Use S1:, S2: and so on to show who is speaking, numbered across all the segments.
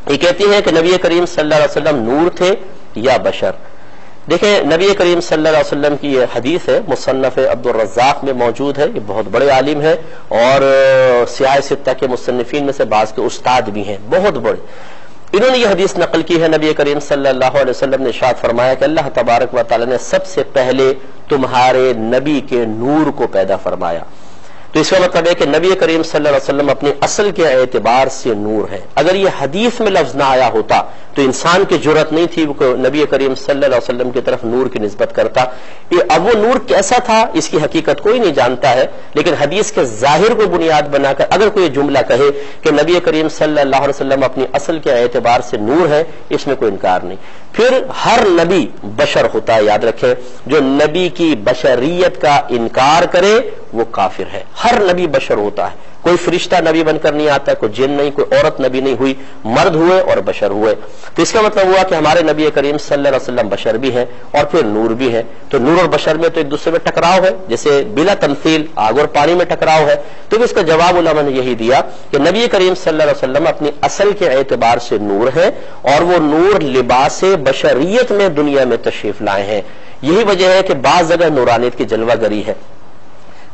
S1: یہ کہتی ہیں کہ نبی کریم صلی اللہ علیہ وسلم نور تھے یا بشر؟ دیکھیں نبی کریم صلی اللہ علیہ وسلم کی یہ حدیث ہے، مصنف عبد الرزاق میں موجود ہے، یہ بہت بڑے عالم ہے اور سیاہ ستہ کے مصنفین میں سے بعض کے استاد بھی ہیں بہت بڑے. انہوں نے یہ حدیث نقل کی ہے، نبی کریم صلی اللہ علیہ وسلم نے ارشاد فرمایا کہ اللہ تبارک و تعالی نے سب سے پہلے تمہارے نبی کے نور کو پیدا فرمایا. تو اس کا مطلب ہے کہ نبی کریم صلی اللہ علیہ وسلم اپنی اصل کے اعتبار سے نور ہے. اگر یہ حدیث میں لفظ نہ آیا ہوتا تو انسان کی جرأت نہیں تھی کہ نبی کریم صلی اللہ علیہ وسلم کی طرف نور کی نسبت کرتا. اب وہ نور کیسا تھا اس کی حقیقت کوئی نہیں جانتا ہے، لیکن حدیث کے ظاہر کو بنیاد بنا کر اگر کوئی جملہ کہے کہ نبی کریم صلی اللہ علیہ وسلم اپنی اصل کے اعتبار سے نور ہے، اس میں کوئی انکار نہیں. پھر ہر نبی بشر ہوتا ہے، یاد رکھیں، جو نبی کی بشریت کا انکار کرے وہ کافر ہے. ہر نبی بشر ہوتا ہے، کوئی فرشتہ نبی بن کر نہیں آتا، کوئی جن نہیں، کوئی عورت نبی نہیں ہوئی، مرد ہوئے اور بشر ہوئے. تو اس کا مطلب ہوا کہ ہمارے نبی کریم صلی اللہ علیہ وسلم بشر بھی ہیں اور پھر نور بھی ہیں. تو نور اور بشر میں تو ایک دوسرے میں ٹکراؤ ہے، جیسے بلا تمثیل آگ اور پانی میں ٹکراؤ ہے. تو اس کا جواب علماء نے یہی دیا کہ نبی کریم صلی اللہ علیہ وسلم اپنی اصل کے اعتبار سے نور ہے اور وہ نور لباس بشریت میں دنیا میں تشریف لائے ہیں. یہی وجہ ہے کہ بعض جگہ نورانیت کی جلوہ گری ہے،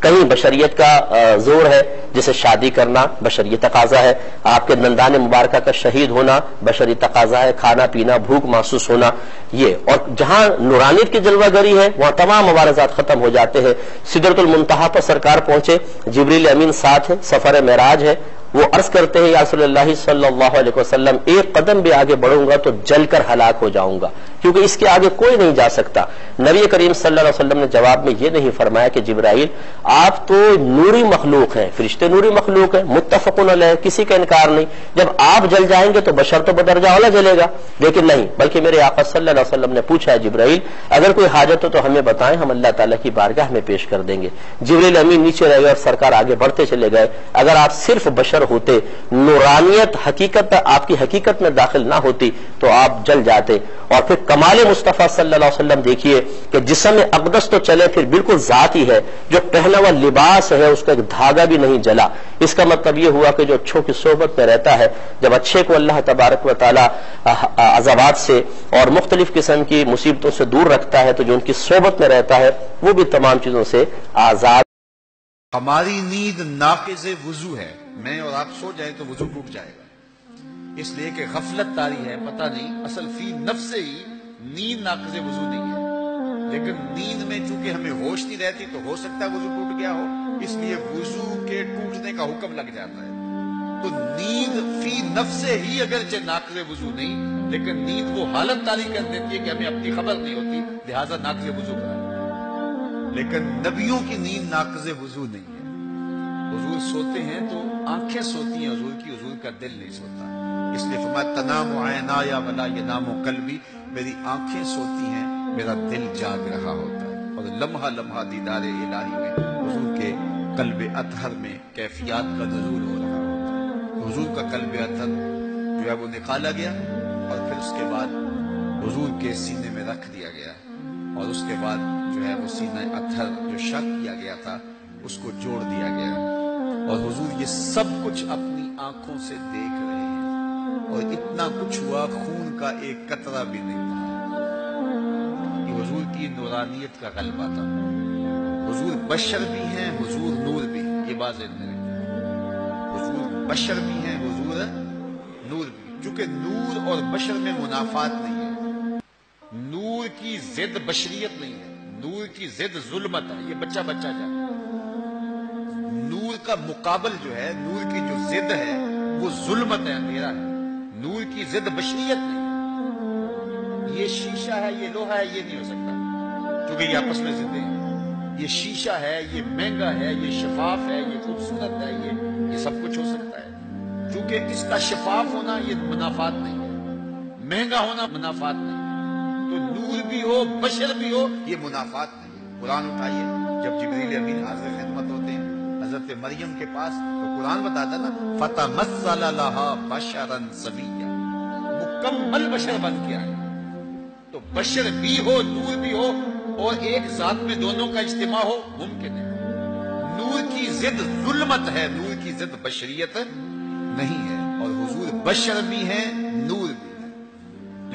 S1: کہیں بشریت کا زور ہے، جیسے شادی کرنا بشری تقاضا ہے، آپ کے دندان مبارکہ کا شہید ہونا بشری تقاضا ہے، کھانا پینا بھوک محسوس ہونا یہ. اور جہاں نورانیت کی جلوہ گری ہے وہاں تمام مبارزات ختم ہو جاتے ہیں. سدرۃ المنتہا پر سرکار پہنچے، جبریل امین ساتھ ہے، سفر معراج ہے. وہ عرض کرتے ہیں یا رسول اللہ صلی اللہ علیہ وسلم ایک قدم بھی آگے بڑھوں گا تو جل کر ہلاک ہو جاؤں گا، کیونکہ اس کے آگے کوئی نہیں جا سکتا. نبی کریم صلی اللہ علیہ وسلم نے جواب میں یہ نہیں فرمایا کہ جبرائیل آپ تو نوری مخلوق ہیں، فرشتے نوری مخلوق ہیں، متفقن علیہ، کسی کا انکار نہیں، جب آپ جل جائیں گے تو بشر تو بدرجہ والا جلے گا. لیکن نہیں، بلکہ میرے آقا صلی اللہ علیہ وسلم نے پوچھا ہے جبرائیل اگر کوئی حاجت ہو تو ہمیں بتائیں، ہم اللہ تعالیٰ کی بارگاہ میں پیش کر دیں گے. جبریل امین نیچے رہ گئے اور سرکار آگے بڑھتے چلے گئے. اگر آپ صرف بشر ہوتے، نورانیت حقیقت آپ کی حقیقت میں داخل نہ ہوتی تو آپ جل جاتے. اور پھر کمال مصطفیٰ صلی اللہ علیہ وسلم دیکھیے کہ جسم اقدس تو چلے پھر بالکل ذات ہی ہے، جو پہنا ہوا لباس ہے اس کا ایک دھاگا بھی نہیں جلا. اس کا مطلب یہ ہوا کہ جو اچھوں کی صحبت میں رہتا ہے، جب اچھے کو اللہ تبارک و تعالی عذابات سے اور مختلف قسم کی مصیبتوں سے دور رکھتا ہے، تو جو ان کی صحبت میں رہتا ہے وہ بھی تمام چیزوں سے آزاد.
S2: ہماری نیند ناقض وضو ہے، میں اور آپ سو جائیں تو وضو ٹوٹ جائے گا، اس لیے کہ غفلت طاری ہے، پتہ نہیں اصل فی نفس ہی نیند ناقض وضو نہیں ہے. لیکن نیند میں چونکہ ہمیں ہوش نہیں رہتی تو ہو سکتا ہے وضو ٹوٹ گیا ہو، اس لیے وضو کے ٹوٹنے کا حکم لگ جاتا ہے. تو نیند فی نفس ہی اگرچہ ناقض وضو نہیں، لیکن نیند وہ حالت طاری کر دیتی ہے کہ ہمیں اپنی خبر نہیں ہوتی، لہذا ناقض وضو کرا. لیکن نبیوں کی نیند ناقض وضو نہیں ہے. حضور سوتے ہیں تو آنکھیں سوتی ہیں حضور کی، حضور کا دل نہیں سوتا. اس لیے فرمایا تنام عینایا ولا ینام قلبی، میری آنکھیں سوتی ہیں میرا دل جاگ رہا ہوتا ہے. اور لمحہ لمحہ دیدار الہی میں حضور کے قلب اطہر میں کیفیات کا نزول ہو رہا ہوتا ہے. حضور کا قلب اطہر جو ہے وہ نکالا گیا اور پھر اس کے بعد حضور کے سینے میں رکھ دیا گیا، اور اس کے بعد جو ہے وہ سینہ اطہر جو شق کیا گیا تھا اس کو جوڑ دیا گیا. اور حضور یہ سب کچھ اپنی آنکھوں سے دیکھ رہے ہیں، اور اتنا کچھ ہوا خون کا ایک قطرہ بھی نہیں تھا. یہ حضور کی نورانیت کا غلبہ تھا. حضور بشر بھی ہیں، حضور نور بھی ہیں، یہ بات ذہن میں رکھیں. حضور بشر بھی ہیں، حضور نور بھی. چونکہ نور اور بشر میں منافات نہیں ہے، نور کی ضد بشریت نہیں ہے، نور کی ضد ظلمت ہے. یہ بچہ بچہ جاتا ہے. نور کا مقابل جو ہے، نور کی جو ضد ہے وہ ظلمت ہے، اندھیرا ہے. نور کی ضد بشریت نہیں ہے. یہ شیشہ ہے، یہ لوہا ہے، یہ نہیں ہو سکتا کیونکہ یہ آپس میں ضدیں ہیں. یہ شیشہ ہے، یہ مہنگا ہے، یہ شفاف ہے، یہ خوبصورت ہے، یہ سب کچھ ہو سکتا ہے. چونکہ اس کا شفاف ہونا یہ منافات نہیں ہے، مہنگا ہونا منافات نہیں ہے. تو نور بھی ہو بشر بھی ہو یہ منافات نہیں ہے. قرآن اٹھائیے، جب جبریل امین حاضر خدمت ہوتے ہیں حضرت مریم کے پاس تو قرآن بتاتا نا فَتَمَثَّلَ لَهَا بَشَرًا سَوِيًّا، مکمل بشر بن کے آئے. تو بشر بھی ہو نور بھی ہو اور ایک ذات میں دونوں کا اجتماع ہو ممکن ہے. نور کی ضد ظلمت ہے، نور کی ضد بشریت نہیں ہے. اور حضور بشر بھی ہیں،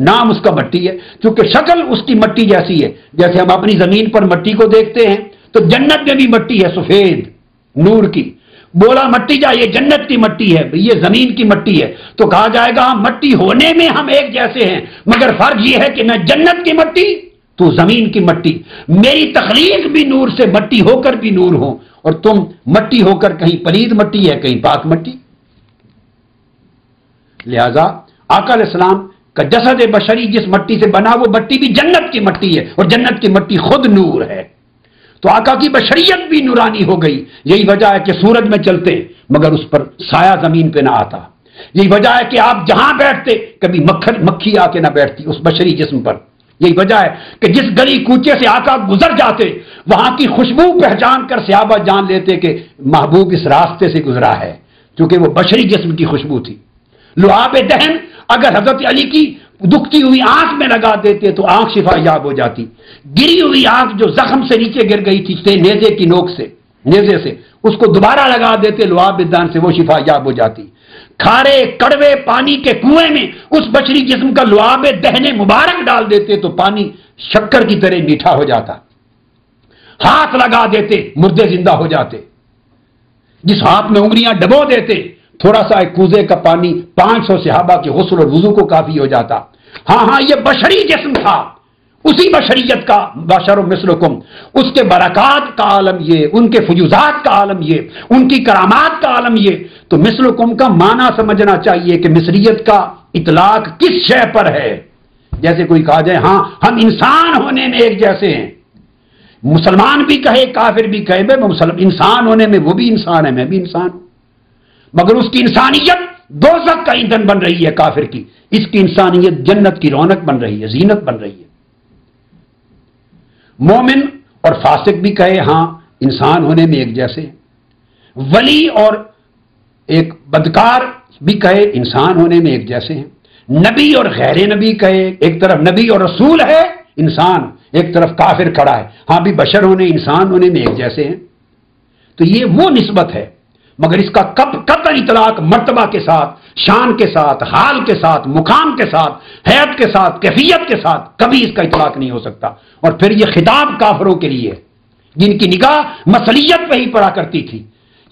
S3: نام اس کا مٹی ہے، کیونکہ شکل اس کی مٹی جیسی ہے، جیسے ہم اپنی زمین پر مٹی کو دیکھتے ہیں تو جنت میں بھی مٹی ہے سفید نور کی، بولا مٹی جا یہ جنت کی مٹی ہے، یہ زمین کی مٹی ہے، تو کہا جائے گا مٹی ہونے میں ہم ایک جیسے ہیں، مگر فرق یہ ہے کہ میں جنت کی مٹی تو زمین کی مٹی، میری تخلیق بھی نور سے، مٹی ہو کر بھی نور ہو، اور تم مٹی ہو کر کہیں پلید مٹی ہے کہیں پاک مٹی۔ لہذا آقا علیہ السلام کا جسد بشری جس مٹی سے بنا وہ مٹی بھی جنت کی مٹی ہے، اور جنت کی مٹی خود نور ہے، تو آقا کی بشریت بھی نورانی ہو گئی۔ یہی وجہ ہے کہ سورج میں چلتے مگر اس پر سایہ زمین پہ نہ آتا، یہی وجہ ہے کہ آپ جہاں بیٹھتے کبھی مکھی آ کے نہ بیٹھتی اس بشری جسم پر، یہی وجہ ہے کہ جس گلی کوچے سے آقا گزر جاتے وہاں کی خوشبو پہچان کر صحابہ جان لیتے کہ محبوب اس راستے سے گزرا ہے، کیونکہ وہ بشری جسم کی خوشبو تھی۔ لعاب دہن اگر حضرت علی کی دکھتی ہوئی آنکھ میں لگا دیتے تو آنکھ شفا یاب ہو جاتی، گری ہوئی آنکھ جو زخم سے نیچے گر گئی تھی نیزے کی نوک سے، نیزے سے، اس کو دوبارہ لگا دیتے لعاب دہن سے، وہ شفا یاب ہو جاتی۔ کھارے کڑوے پانی کے کنویں میں اس بشری جسم کا لعاب دہن مبارک ڈال دیتے تو پانی شکر کی طرح میٹھا ہو جاتا، ہاتھ لگا دیتے مردے زندہ ہو جاتے، جس ہاتھ میں انگلیاں ڈبو دیتے تھوڑا سا ایک کوزے کا پانی 500 صحابہ کے غسل اور وضو کو کافی ہو جاتا۔ ہاں یہ بشری جسم تھا، اسی بشریت کا، بشر مثلکم، اس کے برکات کا عالم یہ، ان کے فیوزات کا عالم یہ، ان کی کرامات کا عالم یہ، تو مثلکم کا معنی سمجھنا چاہیے کہ مصریت کا اطلاق کس شے پر ہے۔ جیسے کوئی کہا جائے ہاں ہم انسان ہونے میں ایک جیسے ہیں، مسلمان بھی کہے کافر بھی کہے انسان ہونے میں وہ بھی انسان ہے میں بھی انسان ہوں، مگر اس کی انسانیت دوزخ کا ایندھن بن رہی ہے کافر کی، اس کی انسانیت جنت کی رونق بن رہی ہے، زینت بن رہی ہے۔ مومن اور فاسق بھی کہے ہاں انسان ہونے میں ایک جیسے ہیں، ولی اور ایک بدکار بھی کہے انسان ہونے میں ایک جیسے ہیں، نبی اور غیر نبی کہے، ایک طرف نبی اور رسول ہے انسان، ایک طرف کافر کھڑا ہے، ہاں بھی بشر ہونے انسان ہونے میں ایک جیسے ہیں، تو یہ وہ نسبت ہے، مگر اس کا قطعی اطلاق مرتبہ کے ساتھ، شان کے ساتھ، حال کے ساتھ، مقام کے ساتھ، حیات کے ساتھ، کیفیت کے ساتھ کبھی اس کا اطلاق نہیں ہو سکتا۔ اور پھر یہ خطاب کافروں کے لیے جن کی نگاہ مصلیت پہ ہی پڑا کرتی تھی،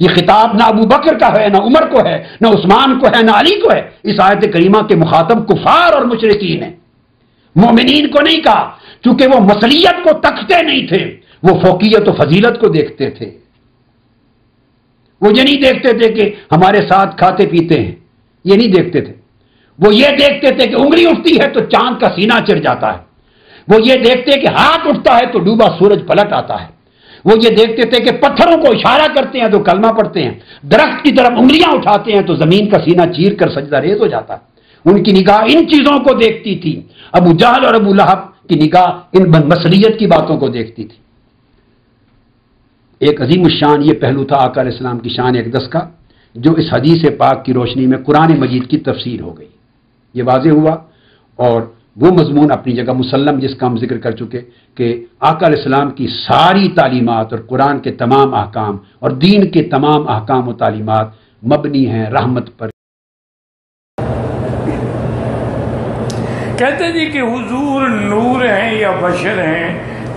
S3: یہ خطاب نہ ابو بکر کا ہے، نہ عمر کو ہے، نہ عثمان کو ہے، نہ علی کو ہے، اس آیت کریمہ کے مخاطب کفار اور مشرکین ہیں، مومنین کو نہیں کہا، چونکہ وہ مصلیت کو تکتے نہیں تھے، وہ فوقیت و فضیلت کو دیکھتے تھے، وہ یہ نہیں دیکھتے تھے کہ ہمارے ساتھ کھاتے پیتے ہیں، یہ نہیں دیکھتے تھے، وہ یہ دیکھتے تھے کہ انگلی اٹھتی ہے تو چاند کا سینہ چڑھ جاتا ہے، وہ یہ دیکھتے کہ ہاتھ اٹھتا ہے تو ڈوبا سورج پلٹ آتا ہے، وہ یہ دیکھتے تھے کہ پتھروں کو اشارہ کرتے ہیں تو کلمہ پڑھتے ہیں، درخت کی طرف انگلیاں اٹھاتے ہیں تو زمین کا سینہ چیر کر سجدہ ریز ہو جاتا ہے۔ ان کی نگاہ ان چیزوں کو دیکھتی تھی، ابو جہل اور ابو لہب کی نگاہ ان مصلیت کی باتوں کو دیکھتی تھی۔ ایک عظیم الشان یہ پہلو تھا آقا علیہ السلام کی شان اقدس کا، جو اس حدیث پاک کی روشنی میں قرآن مجید کی تفسیر ہو گئی، یہ واضح ہوا، اور وہ مضمون اپنی جگہ مسلم جس کا ہم ذکر کر چکے کہ آقا علیہ السلام کی ساری تعلیمات اور قرآن کے تمام احکام اور دین کے تمام احکام و تعلیمات مبنی ہیں رحمت پر۔
S4: کہتے جی کہ حضور نور ہیں یا بشر ہیں،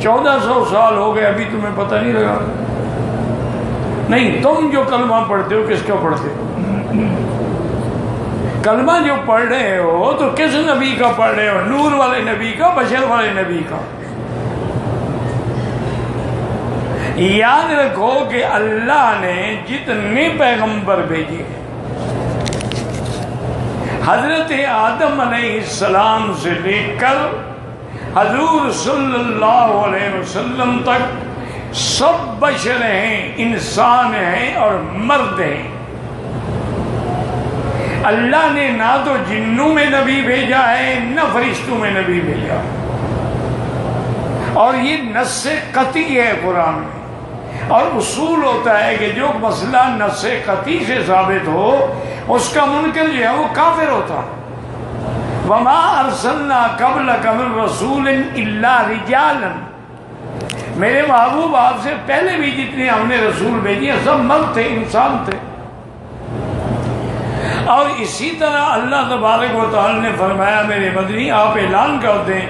S4: 1400 سال ہو گئے ابھی تمہیں پتہ نہیں لگا؟ نہیں، تم جو کلمہ پڑھتے ہو کس کا پڑھتے ہو؟ کلمہ جو پڑھ رہے ہو تو کس نبی کا پڑھ رہے ہو؟ نور والے نبی کا، بشر والے نبی کا؟ یاد رکھو کہ اللہ نے جتنے پیغمبر بھیجے حضرت آدم علیہ السلام سے لے کر حضور صلی اللہ علیہ وسلم تک سب بشر ہیں، انسان ہیں اور مرد ہیں۔ اللہ نے نہ تو جنوں میں نبی بھیجا ہے نہ فرشتوں میں نبی بھیجا، اور یہ نص قطعی ہے قرآن میں، اور اصول ہوتا ہے کہ جو مسئلہ نص قطعی سے ثابت ہو اس کا منکر جو ہے وہ کافر ہوتا ہے۔ وما ارسلنا قبلک من رسول الا رجالا، میرے محبوب آپ سے پہلے بھی جتنے ہم نے رسول بھیجے سب مرد تھے، انسان تھے۔ اور اسی طرح اللہ تبارک و تعالی نے فرمایا میرے مدنی آپ اعلان کر دیں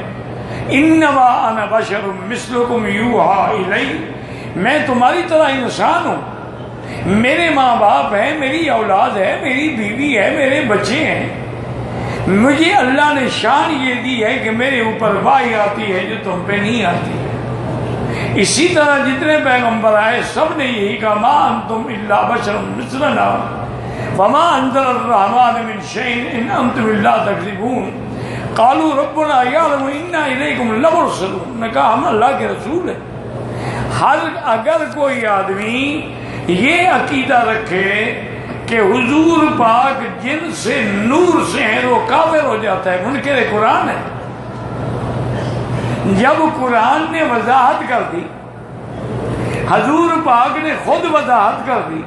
S4: انما انا بشر مثلکم یوحا الی، میں تمہاری طرح انسان ہوں، میرے ماں باپ ہیں، میری اولاد ہے، میری بیوی ہے، میرے بچے ہیں، مجھے اللہ نے شان یہ دی ہے کہ میرے اوپر وحی آتی ہے جو تم پہ نہیں آتی ہے۔ اسی طرح جتنے پیغمبر آئے سب نے یہی کہا ما انتم الا بشر مثلنا وما انزل الرحمن من شيء ان انتم الا تكذبون قالوا ربنا يعلم انا اليكم لمرسلون، نے کہا ہم اللہ کے رسول ہیں۔ اگر کوئی آدمی یہ عقیدہ رکھے کہ حضور پاک جن سے نور سے ہیں وہ کافر ہو جاتا ہے، منکر قرآن ہے۔ جب قرآن نے وضاحت کر دی، حضور پاک نے خود وضاحت کر دی،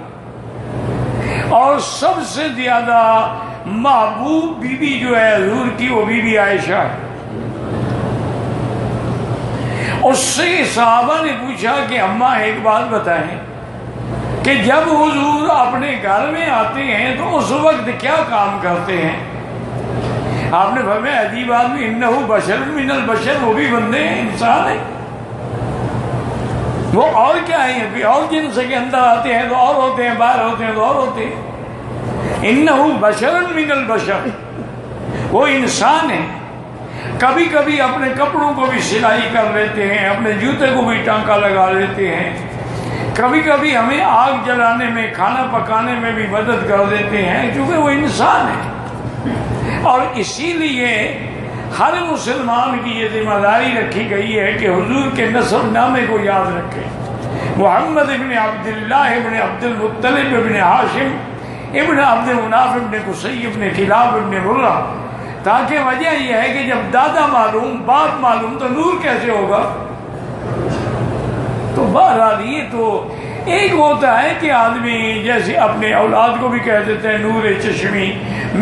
S4: اور سب سے زیادہ محبوب بی بی جو ہے حضور کی وہ بی بی عائشہ ہے، اس سے صحابہ نے پوچھا کہ اماں ایک بات بتائیں کہ جب حضور اپنے گھر میں آتے ہیں تو اس وقت کیا کام کرتے ہیں؟ آپ نے فرمایا عجیب آدمی انہ بشر من البشر، وہ بھی بندے ہیں، انسان ہیں، وہ اور کیا ہے، ابھی اور جنس کے اندر آتے ہیں تو اور ہوتے ہیں، باہر ہوتے ہیں تو اور ہوتے ہیں۔ انہ بشر من البشر، وہ انسان ہے، کبھی کبھی اپنے کپڑوں کو بھی سلائی کر لیتے ہیں، اپنے جوتے کو بھی ٹانکا لگا لیتے ہیں، کبھی کبھی ہمیں آگ جلانے میں کھانا پکانے میں بھی مدد کر دیتے ہیں، کیونکہ وہ انسان ہے۔ اور اسی لیے ہر مسلمان کی یہ ذمہ داری رکھی گئی ہے کہ حضور کے نسب نامے کو یاد رکھے، محمد ابن عبداللہ ابن عبد المطلب ابن ہاشم ابن عبد مناف ابن قصی ابن کلاب ابن مرہ، تاکہ وجہ یہ ہے کہ جب دادا معلوم باپ معلوم تو نور کیسے ہوگا؟ تو بہرحال یہ تو ایک ہوتا ہے کہ آدمی جیسے اپنے اولاد کو بھی کہہ دیتے ہیں نور چشمی،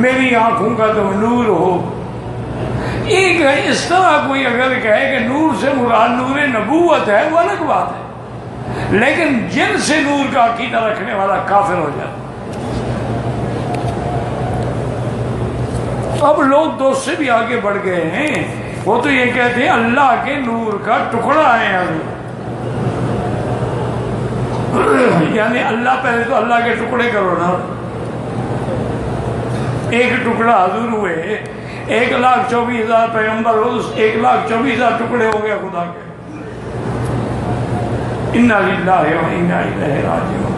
S4: میری آنکھوں کا تو نور ہو، ایک ہے اس طرح کوئی اگر کہے کہ نور سے مراد نور نبوت ہے وہ الگ بات ہے، لیکن جن سے نور کا عقیدہ رکھنے والا کافر ہو جاتا۔ اب لوگ تو اس سے بھی آگے بڑھ گئے ہیں، وہ تو یہ کہتے ہیں اللہ کے نور کا ٹکڑا ہے حضور، یعنی اللہ پہلے تو اللہ کے ٹکڑے کرو نا، ایک ٹکڑا حضور ہوئے، 1,24,000 پیغمبر ہو، 1,24,000 ٹکڑے ہو گئے خدا کے۔ انا للہ و انا الیہ راجعون،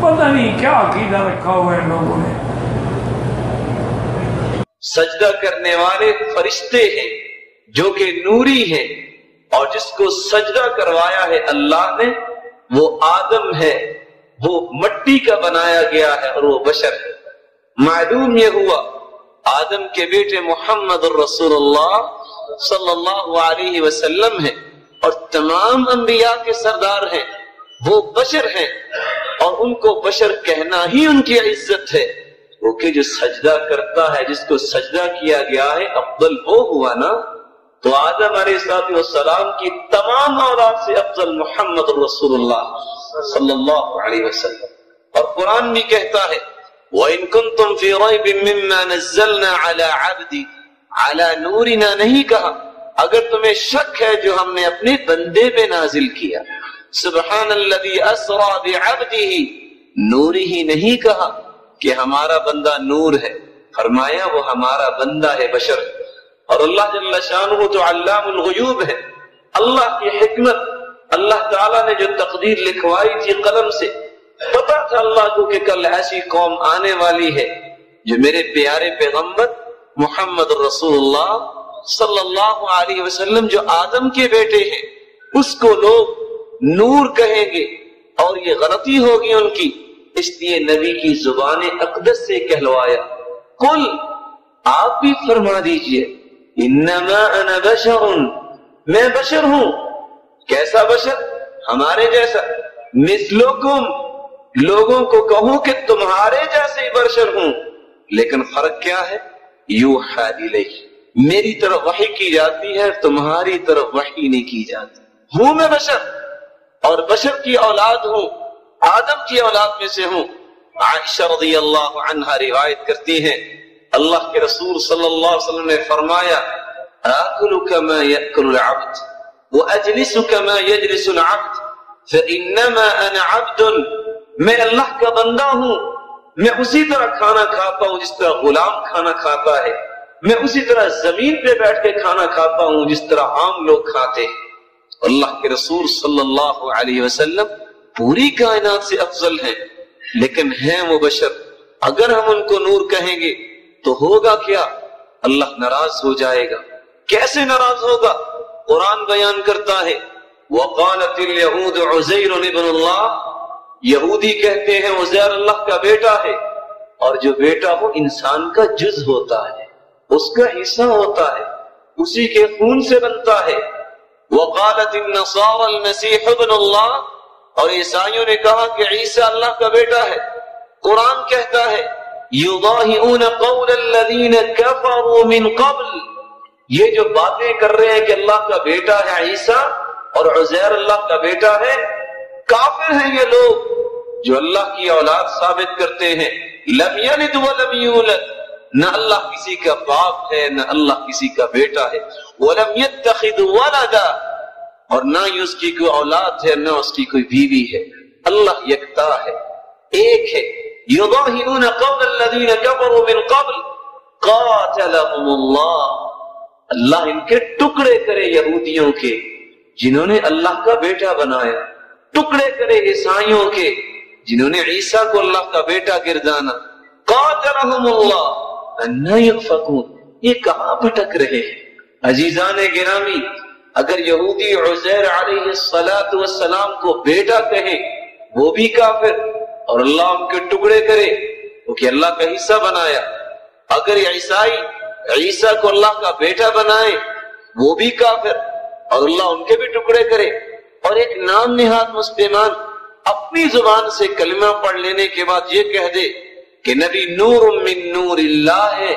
S4: پتہ نہیں کیا عقیدہ رکھا ہوا ہے لوگوں نے۔
S5: سجدہ کرنے والے فرشتے ہیں جو کہ نوری ہیں، اور جس کو سجدہ کروایا ہے اللہ نے وہ آدم ہے، وہ مٹی کا بنایا گیا ہے اور وہ بشر ہے۔ معلوم یہ ہوا آدم کے بیٹے محمد الرسول اللہ صلی اللہ علیہ وسلم ہیں، اور تمام انبیاء کے سردار ہیں، وہ بشر ہیں، اور ان کو بشر کہنا ہی ان کی عزت ہے، کیونکہ جو سجدہ کرتا ہے، جس کو سجدہ کیا گیا ہے، افضل وہ ہوا نا۔ تو آدم علیہ السلام کی تمام اولاد سے افضل محمد رسول اللہ صلی اللہ علیہ وسلم۔ اور قرآن بھی کہتا ہے وَإِن كُنتُمْ فِي رَيْبٍ مِّمَّا نَزَّلْنَا عَلَىٰ عَبْدِ عَلَىٰ نُورِنَا، نہیں کہا اگر تمہیں شک ہے جو ہم نے اپنے بندے پہ نازل کیا، سبحان الذی اسری بعبدہ، نوری ہی نہیں کہا کہ ہمارا بندہ نور ہے، فرمایا وہ ہمارا بندہ ہے، بشر۔ اور اللہ جل شانہ تو علام الغیوب ہے، اللہ کی حکمت، اللہ تعالیٰ نے جو تقدیر لکھوائی تھی قلم سے، پتا تھا اللہ کو کہ کل ایسی قوم آنے والی ہے جو میرے پیارے پیغمبر محمد رسول اللہ صلی اللہ علیہ وسلم جو آدم کے بیٹے ہیں اس کو لوگ نور کہیں گے، اور یہ غلطی ہوگی ان کی، اس لیے نبی کی زبان اقدس سے کہلوایا قل، آپ بھی فرما دیجئے انما انا بشر، میں بشر ہوں۔ کیسا بشر؟ ہمارے جیسا، مثلکم، لوگوں کو کہوں کہ تمہارے جیسے بشر ہوں، لیکن فرق کیا ہے؟ یوحی الیہ، میری طرف وحی کی جاتی ہے، تمہاری طرف وحی نہیں کی جاتی۔ ہوں میں بشر، اور بشر کی اولاد ہوں، آدم کی اولاد میں سے ہوں، عائشہ رضی اللہ عنہا روایت کرتی ہیں اللہ کے رسول صلی اللہ علیہ وسلم نے فرمایا آکل کما یأکل العبد واجلس کما یجلس العبد فانما انا عبد، میں اللہ کا بندہ ہوں، میں اسی طرح کھانا کھاتا ہوں جس طرح غلام کھانا کھاتا ہے، میں اسی طرح زمین پہ بیٹھ کے کھانا کھاتا ہوں جس طرح عام لوگ کھاتے ہیں۔ اللہ کے رسول صلی اللہ علیہ وسلم پوری کائنات سے افضل ہیں، لیکن ہیں وہ بشر، اگر ہم ان کو نور کہیں گے تو ہوگا کیا؟ اللہ ناراض ہو جائے گا۔ کیسے ناراض ہوگا؟ قرآن بیان کرتا ہے وقالت اليہود عزیر ابن اللہ، یہودی کہتے ہیں عزیر اللہ کا بیٹا ہے، اور جو بیٹا وہ انسان کا جز ہوتا ہے، اس کا حصہ ہوتا ہے، اسی کے خون سے بنتا ہے۔ وقالت النصارى المسیح ابن اللہ، اور عیسائیوں نے کہا کہ عیسیٰ اللہ کا بیٹا ہے۔ قرآن کہتا ہے یضاہئون قول الذین کفروا من قبل، یہ جو باتیں کر رہے ہیں کہ اللہ کا بیٹا ہے عیسیٰ اور عزیر اللہ کا بیٹا ہے، کافر ہیں یہ لوگ جو اللہ کی اولاد ثابت کرتے ہیں۔ لم یلد ولم یولد، نہ اللہ کسی کا باپ ہے نہ اللہ کسی کا بیٹا ہے۔ ولم یتخذ ولدا، اور نہ ہی اس کی کوئی اولاد ہے نہ اس کی کوئی بیوی ہے، اللہ یکتا ہے، ایک ہے۔ یضاہئون قول الذین کفروا من قبل قاتلهم اللہ، اللہ ان کے ٹکڑے کرے یہودیوں کے جنہوں نے اللہ کا بیٹا بنایا، ٹکڑے کرے عیسائیوں کے جنہوں نے عیسیٰ کو اللہ کا بیٹا گردانا۔ قاتلهم اللہ انا یؤفکون، یہ کہاں بھٹک رہے ہیں؟ عزیزان گرامی، اگر یہودی عزیر علیہ السلام کو بیٹا کہیں وہ بھی کافر، اور اللہ ان کے ٹکڑے کرے کیونکہ اللہ کا حصہ بنایا۔ اگر عیسائی عیسیٰ کو اللہ کا بیٹا بنائے وہ بھی کافر، اور اللہ ان کے بھی ٹکڑے کرے۔ اور ایک نام نہاد مسلمان اپنی زبان سے کلمہ پڑھ لینے کے بعد یہ کہہ دے کہ نبی نور من نور اللہ ہے،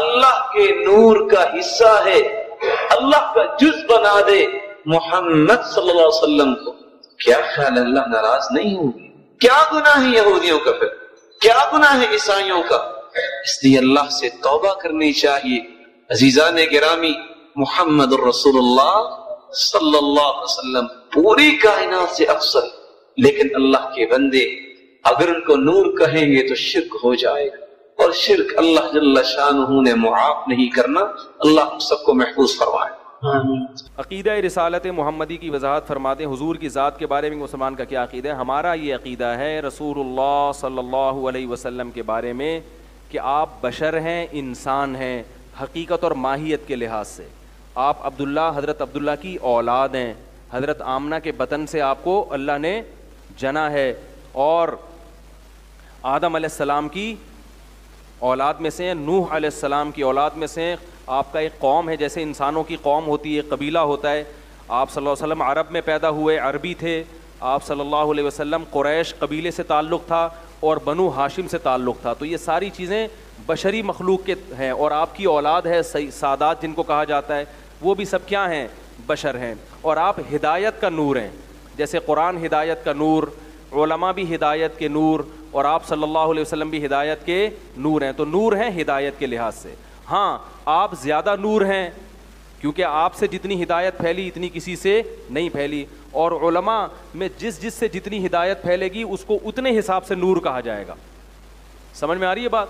S5: اللہ کے نور کا حصہ ہے، اللہ کا جز بنا دے محمد صلی اللہ علیہ وسلم کو، کیا خیال اللہ ناراض نہیں ہوگی؟ کیا گناہ ہے یہودیوں کا، پھر کیا گناہ ہے عیسائیوں کا؟ اس لیے اللہ سے توبہ کرنی چاہیے۔ عزیزان گرامی، محمد الرسول اللہ صلی اللہ علیہ وسلم پوری کائنات سے افضل، لیکن اللہ کے بندے اگر ان کو نور کہیں گے تو شرک ہو جائے گا، اور شرک اللہ جل شانہ نے معاف نہیں کرنا۔ اللہ سب کو محفوظ فرمائے۔
S6: عقیدہ رسالت محمدی کی وضاحت فرما دیں، حضور کی ذات کے بارے میں مسلمان کا کیا عقیدہ ہے؟ ہمارا یہ عقیدہ ہے رسول اللہ صلی اللہ علیہ وسلم کے بارے میں کہ آپ بشر ہیں، انسان ہیں، حقیقت اور ماہیت کے لحاظ سے آپ عبداللہ حضرت عبداللہ کی اولاد ہیں، حضرت آمنہ کے بطن سے آپ کو اللہ نے جنا ہے، اور آدم علیہ السلام کی اولاد میں سے ہیں، نوح علیہ السلام کی اولاد میں سے ہیں۔ آپ کا ایک قوم ہے، جیسے انسانوں کی قوم ہوتی ہے، قبیلہ ہوتا ہے۔ آپ صلی اللہ علیہ وسلم عرب میں پیدا ہوئے، عربی تھے۔ آپ صلی اللہ علیہ وسلم قریش قبیلے سے تعلق تھا اور بنو ہاشم سے تعلق تھا، تو یہ ساری چیزیں بشری مخلوق کے ہیں، اور آپ کی اولاد ہے سادات جن کو کہا جاتا ہے، وہ بھی سب کیا ہیں؟ بشر ہیں۔ اور آپ ہدایت کا نور ہیں، جیسے قرآن ہدایت کا نور، علماء بھی ہدایت کے نور، اور آپ صلی اللہ علیہ وسلم بھی ہدایت کے نور ہیں، تو نور ہیں ہدایت کے لحاظ سے۔ ہاں آپ زیادہ نور ہیں کیونکہ آپ سے جتنی ہدایت پھیلی اتنی کسی سے نہیں پھیلی، اور علماء میں جس سے جتنی ہدایت پھیلے گی اس کو اتنے حساب سے نور کہا جائے گا۔ سمجھ میں آ رہی ہے بات؟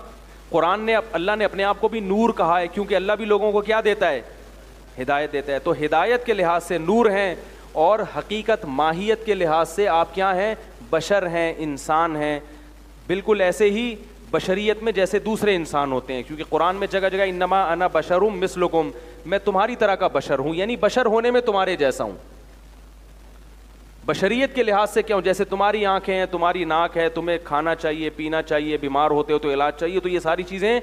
S6: قرآن نے اللہ نے اپنے آپ کو بھی نور کہا ہے کیونکہ اللہ بھی لوگوں کو کیا دیتا ہے؟ ہدایت دیتا ہے۔ تو ہدایت کے لحاظ سے نور ہیں، اور حقیقت ماہیت کے لحاظ سے آپ کیا ہیں؟ بشر ہیں، انسان ہیں، بالکل ایسے ہی بشریت میں جیسے دوسرے انسان ہوتے ہیں، کیونکہ قرآن میں جگہ جگہ انما انا بشر مثلکم، میں تمہاری طرح کا بشر ہوں، یعنی بشر ہونے میں تمہارے جیسا ہوں۔ بشریت کے لحاظ سے کیا ہوں؟ جیسے تمہاری آنکھیں ہیں، تمہاری ناک ہے، تمہیں کھانا چاہیے، پینا چاہیے، بیمار ہوتے ہو تو علاج چاہیے، تو یہ ساری چیزیں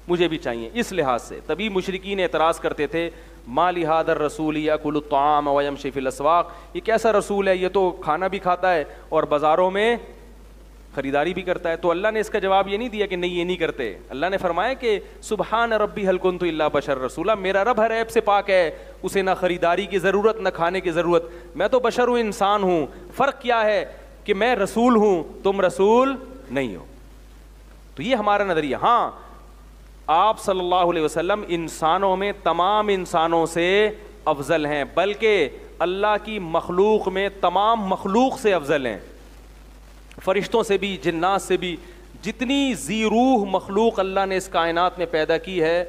S6: مجھے بھی چاہیے، اس لحاظ سے۔ تبھی مشرکین اعتراض کرتے تھے ما لہذا الرسول یاکل الطعام ویمشی فی الاسواق، یہ کیسا رسول ہے، یہ تو کھانا بھی کھاتا ہے اور بازاروں میں خریداری بھی کرتا ہے۔ تو اللہ نے اس کا جواب یہ نہیں دیا کہ نہیں یہ نہیں کرتے، اللہ نے فرمایا کہ سبحان ربی هل کنت الا بشر رسولا، میرا رب ہر عیب سے پاک ہے، اسے نہ خریداری کی ضرورت نہ کھانے کی ضرورت، میں تو بشر ہوں، انسان ہوں، فرق کیا ہے کہ میں رسول ہوں تم رسول نہیں ہو۔ تو یہ ہمارا نظریہ. ہاں آپ صلی اللہ علیہ وسلم انسانوں میں تمام انسانوں سے افضل ہیں, بلکہ اللہ کی مخلوق میں تمام مخلوق سے افضل ہیں, فرشتوں سے بھی, جنات سے بھی. جتنی ذی روح مخلوق اللہ نے اس کائنات میں پیدا کی ہے,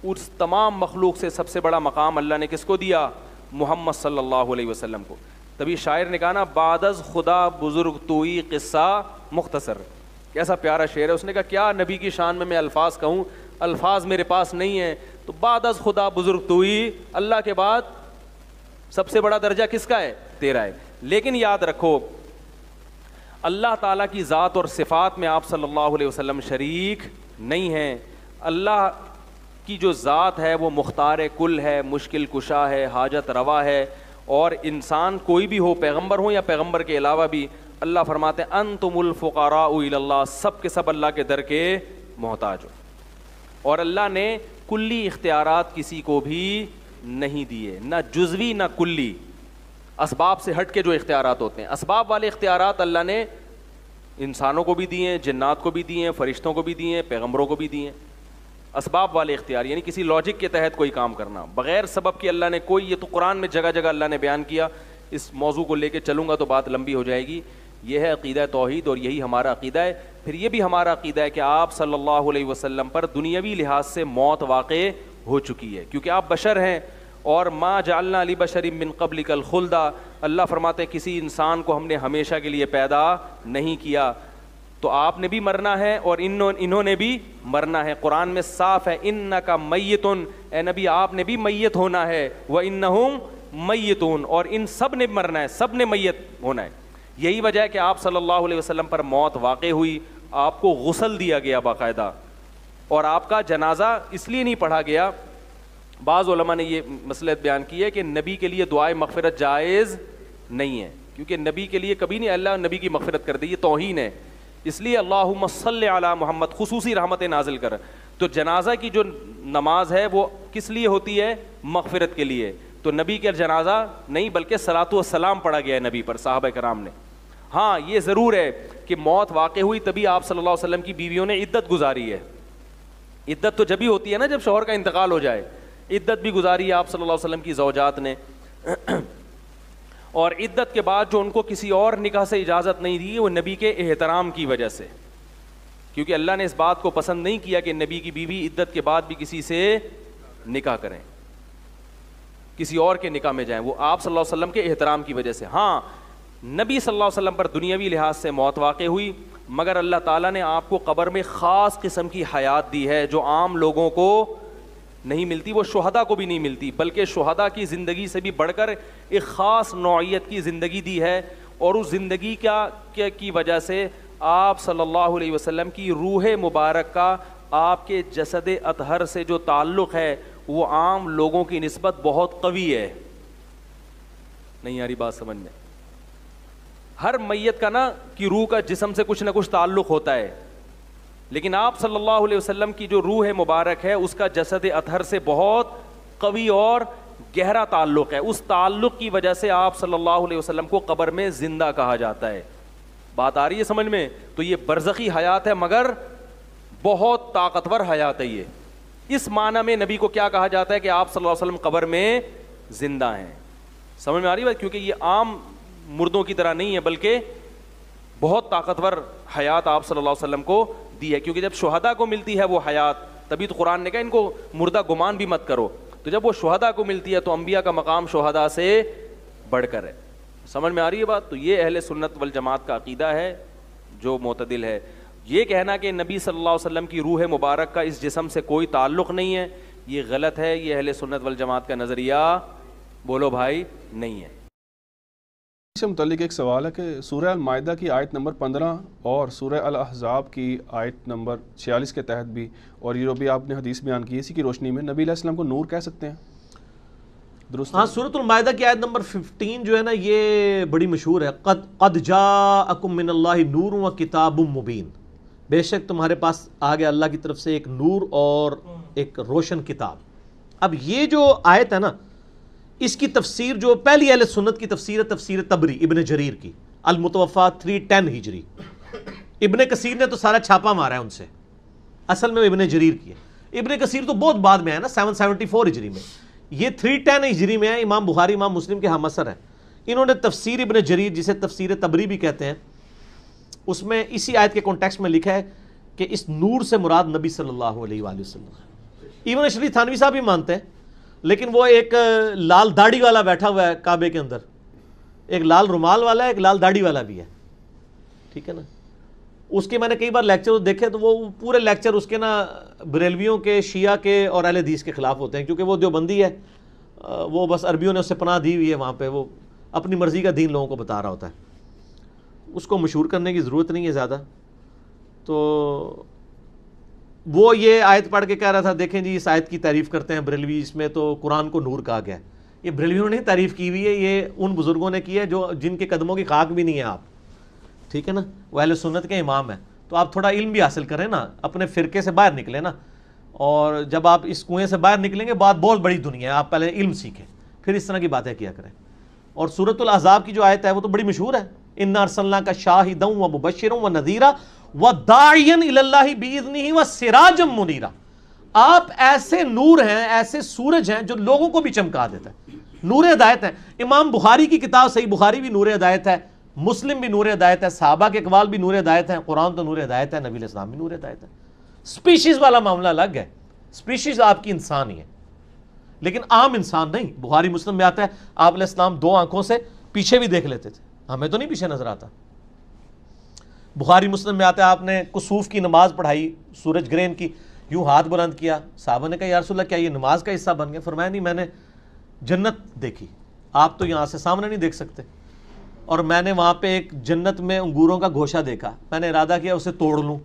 S6: اس تمام مخلوق سے سب سے بڑا مقام اللہ نے کس کو دیا؟ محمد صلی اللہ علیہ وسلم کو. تبھی شاعر نے کہا نا, بعد از خدا بزرگ توئی قصہ مختصر. کیسا پیارا شعر ہے. اس نے کہا کیا نبی کی شان میں الفاظ کہوں, الفاظ میرے پاس نہیں ہیں. تو بعد از خدا بزرگ توئی, اللہ کے بعد سب سے بڑا درجہ کس کا ہے؟ تیرا ہے. لیکن یاد رکھو, اللہ تعالیٰ کی ذات اور صفات میں آپ صلی اللہ علیہ وسلم شریک نہیں ہیں. اللہ کی جو ذات ہے وہ مختار کل ہے, مشکل کشا ہے, حاجت روا ہے. اور انسان کوئی بھی ہو, پیغمبر ہو یا پیغمبر کے علاوہ بھی, اللہ فرماتے ہیں انتم الفقراء الی اللہ, سب کے سب اللہ کے در کے محتاج ہو. اور اللہ نے کلی اختیارات کسی کو بھی نہیں دیے, نہ جزوی نہ کلی. اسباب سے ہٹ کے جو اختیارات ہوتے ہیں, اسباب والے اختیارات اللہ نے انسانوں کو بھی دیے ہیں, جنات کو بھی دیے ہیں, فرشتوں کو بھی دیے ہیں, پیغمبروں کو بھی دیے ہیں. اسباب والے اختیار یعنی کسی لاجک کے تحت کوئی کام کرنا, بغیر سبب کے اللہ نے کوئی, یہ تو قرآن میں جگہ جگہ اللہ نے بیان کیا. اس موضوع کو لے کے چلوں گا تو بات لمبی ہو جائے گی. یہ ہے عقیدہ توحید اور یہی ہمارا عقیدہ ہے. پھر یہ بھی ہمارا عقیدہ ہے کہ آپ صلی اللہ علیہ وسلم پر دنیاوی لحاظ سے موت واقع ہو چکی ہے, کیونکہ آپ بشر ہیں. اور ما جعلنا لبشر من قبلک الخلد, اللہ فرماتے ہیں کسی انسان کو ہم نے ہمیشہ کے لیے پیدا نہیں کیا. تو آپ نے بھی مرنا ہے اور انہوں نے بھی مرنا ہے. قرآن میں صاف ہے انک میت, اے نبی آپ نے بھی میت ہونا ہے, وانہم میتون, اور ان سب نے مرنا ہے, سب نے میت ہونا ہے. یہی وجہ ہے کہ آپ صلی اللہ علیہ وسلم پر موت واقع ہوئی, آپ کو غسل دیا گیا باقاعدہ, اور آپ کا جنازہ اس لیے نہیں پڑھا گیا. بعض علماء نے یہ مصلحت بیان کی ہے کہ نبی کے لیے دعائے مغفرت جائز نہیں ہے, کیونکہ نبی کے لیے کبھی نہیں اللہ نبی کی مغفرت کر دی, یہ توہین ہے. اس لیے اللہم صلی علی محمد خصوصی رحمت نازل کر. تو جنازہ کی جو نماز ہے وہ کس لیے ہوتی ہے؟ مغفرت کے لیے. تو نبی کا جنازہ نہیں بلکہ صلاۃ و سلام پڑھا گیا ہے نبی پر, صحابہ کرام نے. ہاں یہ ضرور ہے کہ موت واقع ہوئی تبھی آپ صلی اللہ علیہ وسلم کی بیویوں نے عدت گزاری ہے. عدت تو جب ہی ہوتی ہے نا جب شوہر کا انتقال ہو جائے, عدت بھی گزاری ہے آپ صلی اللہ علیہ وسلم کی زوجات نے. اور عدت کے بعد جو ان کو کسی اور نکاح سے اجازت نہیں دی وہ نبی کے احترام کی وجہ سے, کیونکہ اللہ نے اس بات کو پسند نہیں کیا کہ نبی کی بیوی عدت کے بعد بھی کسی سے نکاح کریں, کسی اور کے نکاح میں جائیں, وہ آپ صلی اللہ علیہ وسلم کے احترام کی وجہ سے. ہاں نبی صلی اللہ علیہ وسلم پر دنیاوی لحاظ سے موت واقع ہوئی, مگر اللہ تعالیٰ نے آپ کو قبر میں خاص قسم کی حیات دی ہے جو عام لوگوں کو نہیں ملتی, وہ شہداء کو بھی نہیں ملتی, بلکہ شہداء کی زندگی سے بھی بڑھ کر ایک خاص نوعیت کی زندگی دی ہے. اور اس زندگی کی وجہ سے آپ صلی اللہ علیہ وسلم کی روح مبارک کا آپ کے جسد اطہر سے جو تعلق ہے وہ عام لوگوں کی نسبت بہت قوی ہے. نہیں آ رہی بات سمجھ میں؟ ہر میت کا نا کی روح کا جسم سے کچھ نہ کچھ تعلق ہوتا ہے, لیکن آپ صلی اللہ علیہ وسلم کی جو روح مبارک ہے اس کا جسد اطہر سے بہت قوی اور گہرا تعلق ہے. اس تعلق کی وجہ سے آپ صلی اللہ علیہ وسلم کو قبر میں زندہ کہا جاتا ہے. بات آ رہی ہے سمجھ میں؟ تو یہ برزخی حیات ہے مگر بہت طاقتور حیات ہے. یہ اس معنی میں نبی کو کیا کہا جاتا ہے کہ آپ صلی اللہ علیہ وسلم قبر میں زندہ ہیں. سمجھ میں آ رہی بات؟ کیونکہ یہ عام مردوں کی طرح نہیں ہے بلکہ بہت طاقتور حیات آپ صلی اللہ علیہ وسلم کو دی ہے. کیونکہ جب شہداء کو ملتی ہے وہ حیات, تبھی تو قرآن نے کہا ان کو مردہ گمان بھی مت کرو. تو جب وہ شہداء کو ملتی ہے تو انبیاء کا مقام شہداء سے بڑھ کر ہے. سمجھ میں آ رہی ہے بات؟ تو یہ اہل سنت والجماعت کا عقیدہ ہے جو معتدل ہے. یہ کہنا کہ نبی صلی اللہ علیہ وسلم کی روح مبارک کا اس جسم سے کوئی تعلق نہیں ہے, یہ غلط ہے. یہ اہل سنت والجماعت کا نظریہ بولو بھائی نہیں ہے.
S7: اس سے متعلق ایک سوال ہے کہ سورہ المائدہ کی آیت نمبر 15 اور سورہ الاحزاب کی آیت نمبر 46 کے تحت بھی, اور یہ جو بھی آپ نے حدیث بیان کی اسی کی روشنی میں, نبی علیہ السلام کو نور کہہ سکتے ہیں؟ درست؟
S8: ہاں, سورۃ المائدہ کی آیت نمبر 15 جو ہے نا یہ بڑی مشہور ہے. قد جاءکم من اللہ نور و کتاب مبین, بے شک تمہارے پاس آ گیا اللہ کی طرف سے ایک نور اور ایک روشن کتاب. اب یہ جو آیت ہے نا اس کی تفسیر جو پہلی اہل سنت کی تفسیر ہے تفسیر طبری ابن جریر کی, المتوفا 310 ہجری. ابن کثیر نے تو سارا چھاپا مارا ہے ان سے, اصل میں ابن جریر کی ہے. ابن کثیر تو بہت بعد میں ہے نا, 774 ہجری میں, یہ 310 ہجری میں ہے. امام بخاری امام مسلم کے ہم اثر ہیں. انہوں نے تفسیر ابن جریر, جسے تفسیر تبری بھی کہتے ہیں, اس میں اسی آیت کے کانٹیکسٹ میں لکھا ہے کہ اس نور سے مراد نبی صلی اللہ علیہ وآلہ وسلم ہے. ابن شریف تھانوی صاحب بھی مانتے ہیں, لیکن وہ ایک لال داڑھی والا بیٹھا ہوا ہے کعبے کے اندر, ایک لال رومال والا ہے, ایک لال داڑھی والا بھی ہے, ٹھیک ہے نا. اس کے میں نے کئی بار لیکچر دیکھے تو وہ پورے لیکچر اس کے نا بریلویوں کے, شیعہ کے اور اہل حدیث کے خلاف ہوتے ہیں, کیونکہ وہ دیوبندی ہے, وہ بس عربیوں نے اس سے پناہ دی ہوئی ہے وہاں پہ, وہ اپنی مرضی کا دین لوگوں کو بتا رہا ہوتا ہے. اس کو مشہور کرنے کی ضرورت نہیں ہے زیادہ. تو وہ یہ آیت پڑھ کے کہہ رہا تھا, دیکھیں جی اس آیت کی تعریف کرتے ہیں بریلوی, اس میں تو قرآن کو نور کہا گیا ہے. یہ بریلویوں نے تعریف کی ہوئی ہے, یہ ان بزرگوں نے کی ہے جو جن کے قدموں کی خاک بھی نہیں ہے آپ, ٹھیک ہے نا, وہ اہل سنت کے امام ہیں. تو آپ تھوڑا علم بھی حاصل کریں نا, اپنے فرقے سے باہر نکلیں نا, اور جب آپ اس کنویں سے باہر نکلیں گے بات بہت بڑی دنیا ہے, آپ پہلے علم سیکھیں پھر اس طرح کی باتیں کیا کریں. اور سورۃ الاحزاب کی جو آیت ہے وہ تو بڑی مشہور ہے, انا ارسلناک شاہدا ومبشرا ونذیرا وداعیا الی اللہ باذنہ وسراجا منیرا. آپ ایسے نور ہیں, ایسے سورج ہیں جو لوگوں کو بھی چمکا دیتا ہے, نور ہدایت ہے. امام بخاری کی کتاب صحیح بخاری بھی نور ہدایت ہے, مسلم بھی نور ہدایت ہے, صحابہ کے اقوال بھی نور ہدایت ہیں, قرآن تو نور ہدایت ہے, نبی علیہ السلام بھی نور ہدایت ہے. سپیشیز والا معاملہ الگ ہے, سپیشیز آپ کی انسان ہی ہے, لیکن عام انسان نہیں. بخاری مسلم میں آتا ہے آپ علیہ السلام 2 آنکھوں سے پیچھے بھی دیکھ لیتے تھے, ہمیں تو نہیں پیچھے نظر آتا. بخاری مسلم میں آتا ہے آپ نے کسوف کی نماز پڑھائی, سورج گرہن کی, یوں ہاتھ بلند کیا, صحابہ نے کہا یا رسول اللہ کیا یہ نماز کا حصہ بن گیا؟ فرمایا نہیں, میں نے جنت دیکھی, آپ تو یہاں سے سامنے نہیں دیکھ سکتے, اور میں نے وہاں پہ ایک جنت میں انگوروں کا گوشہ دیکھا, میں نے ارادہ کیا اسے توڑ لوں,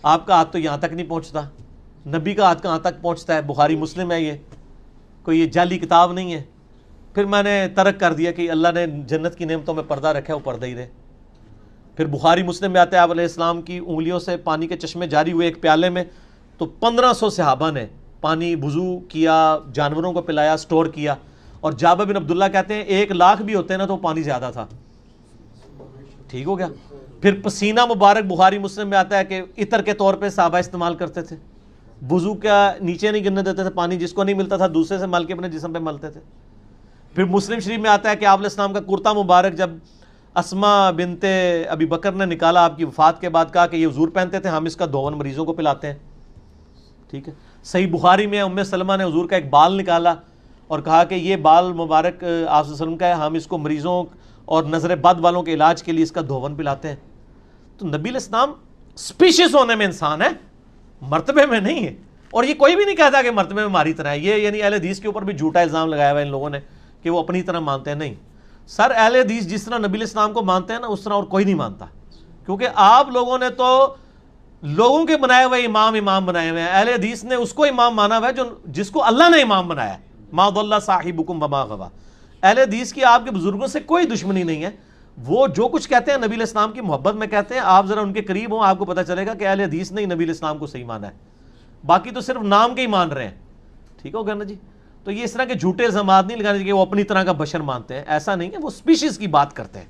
S8: آپ کا ہاتھ تو یہاں تک نہیں پہنچتا, نبی کا ہاتھ کہاں تک پہنچتا ہے؟ بخاری مسلم ہے, یہ کوئی یہ جعلی کتاب نہیں ہے. پھر میں نے ترک کر دیا کہ اللہ نے جنت کی نعمتوں میں پردہ رکھا ہے, وہ پردہ ہی رہے. پھر بخاری مسلم میں آتا ہے آپ علیہ السلام کی انگلیوں سے پانی کے چشمے جاری ہوئے ایک پیالے میں, تو 1500 صحابہ نے پانی وضو کیا, جانوروں کو پلایا, سٹور کیا. اور جابر بن عبداللہ کہتے ہیں 1 لاکھ بھی ہوتے نا تو پانی زیادہ تھا, ٹھیک ہو گیا. پھر پسینہ مبارک بخاری مسلم میں آتا ہے کہ عطر کے طور پہ صحابہ استعمال کرتے تھے, وضو کا نیچے نہیں گرنے دیتے تھے پانی, جس کو نہیں ملتا تھا دوسرے سے مل کے اپنے جسم پہ ملتے تھے. پھر مسلم شریف میں آتا ہے کہ آپ علیہ السلام کا کرتا مبارک جب اسما بنت ابی بکر نے نکالا آپ کی وفات کے بعد, کہا کہ یہ حضور پہنتے تھے, ہم اس کا دھون مریضوں کو پلاتے ہیں, ٹھیک ہے. صحیح بخاری میں ام سلمہ نے حضور کا ایک بال نکالا اور کہا کہ یہ بال مبارک آپ صلی اللہ علیہ وسلم کا ہے, ہم اس کو مریضوں اور نظر بد والوں کے علاج کے لیے اس کا دھون پلاتے ہیں. تو نبی علیہ السلام سپیشیز ہونے میں انسان ہے, مرتبے میں نہیں ہے. اور یہ کوئی بھی نہیں کہتا کہ مرتبے میں ہماری طرح ہے. یہ یعنی اہل حدیث کے اوپر بھی جھوٹا الزام لگایا ہوا ہے ان لوگوں نے کہ وہ اپنی طرح مانتے ہیں. نہیں سر, اہل حدیث جس طرح نبی علیہ السلام کو مانتے ہیں نا اس طرح اور کوئی نہیں مانتا, کیونکہ آپ لوگوں نے تو لوگوں کے بنائے ہوئے امام بنائے ہوئے ہیں. اہل حدیث نے اس کو امام مانا ہوا ہے جس کو اللہ نے امام بنایا ہے. ما ضل صاحبکم وما غوی. اہل حدیث کی آپ کے بزرگوں سے کوئی دشمنی نہیں ہے, وہ جو کچھ کہتے ہیں نبی علیہ السلام کی محبت میں کہتے ہیں. آپ ذرا ان کے قریب ہوں, آپ کو پتہ چلے گا کہ اہل حدیث نے نبی علیہ السلام کو صحیح مانا ہے, باقی تو صرف نام کے ہی مان رہے ہیں, ٹھیک ہو گیا نا جی. تو یہ اس طرح کے جھوٹے الزامات نہیں لگانے کہ وہ اپنی طرح کا بشر مانتے ہیں, ایسا نہیں ہے. وہ سپیشیز کی بات کرتے ہیں,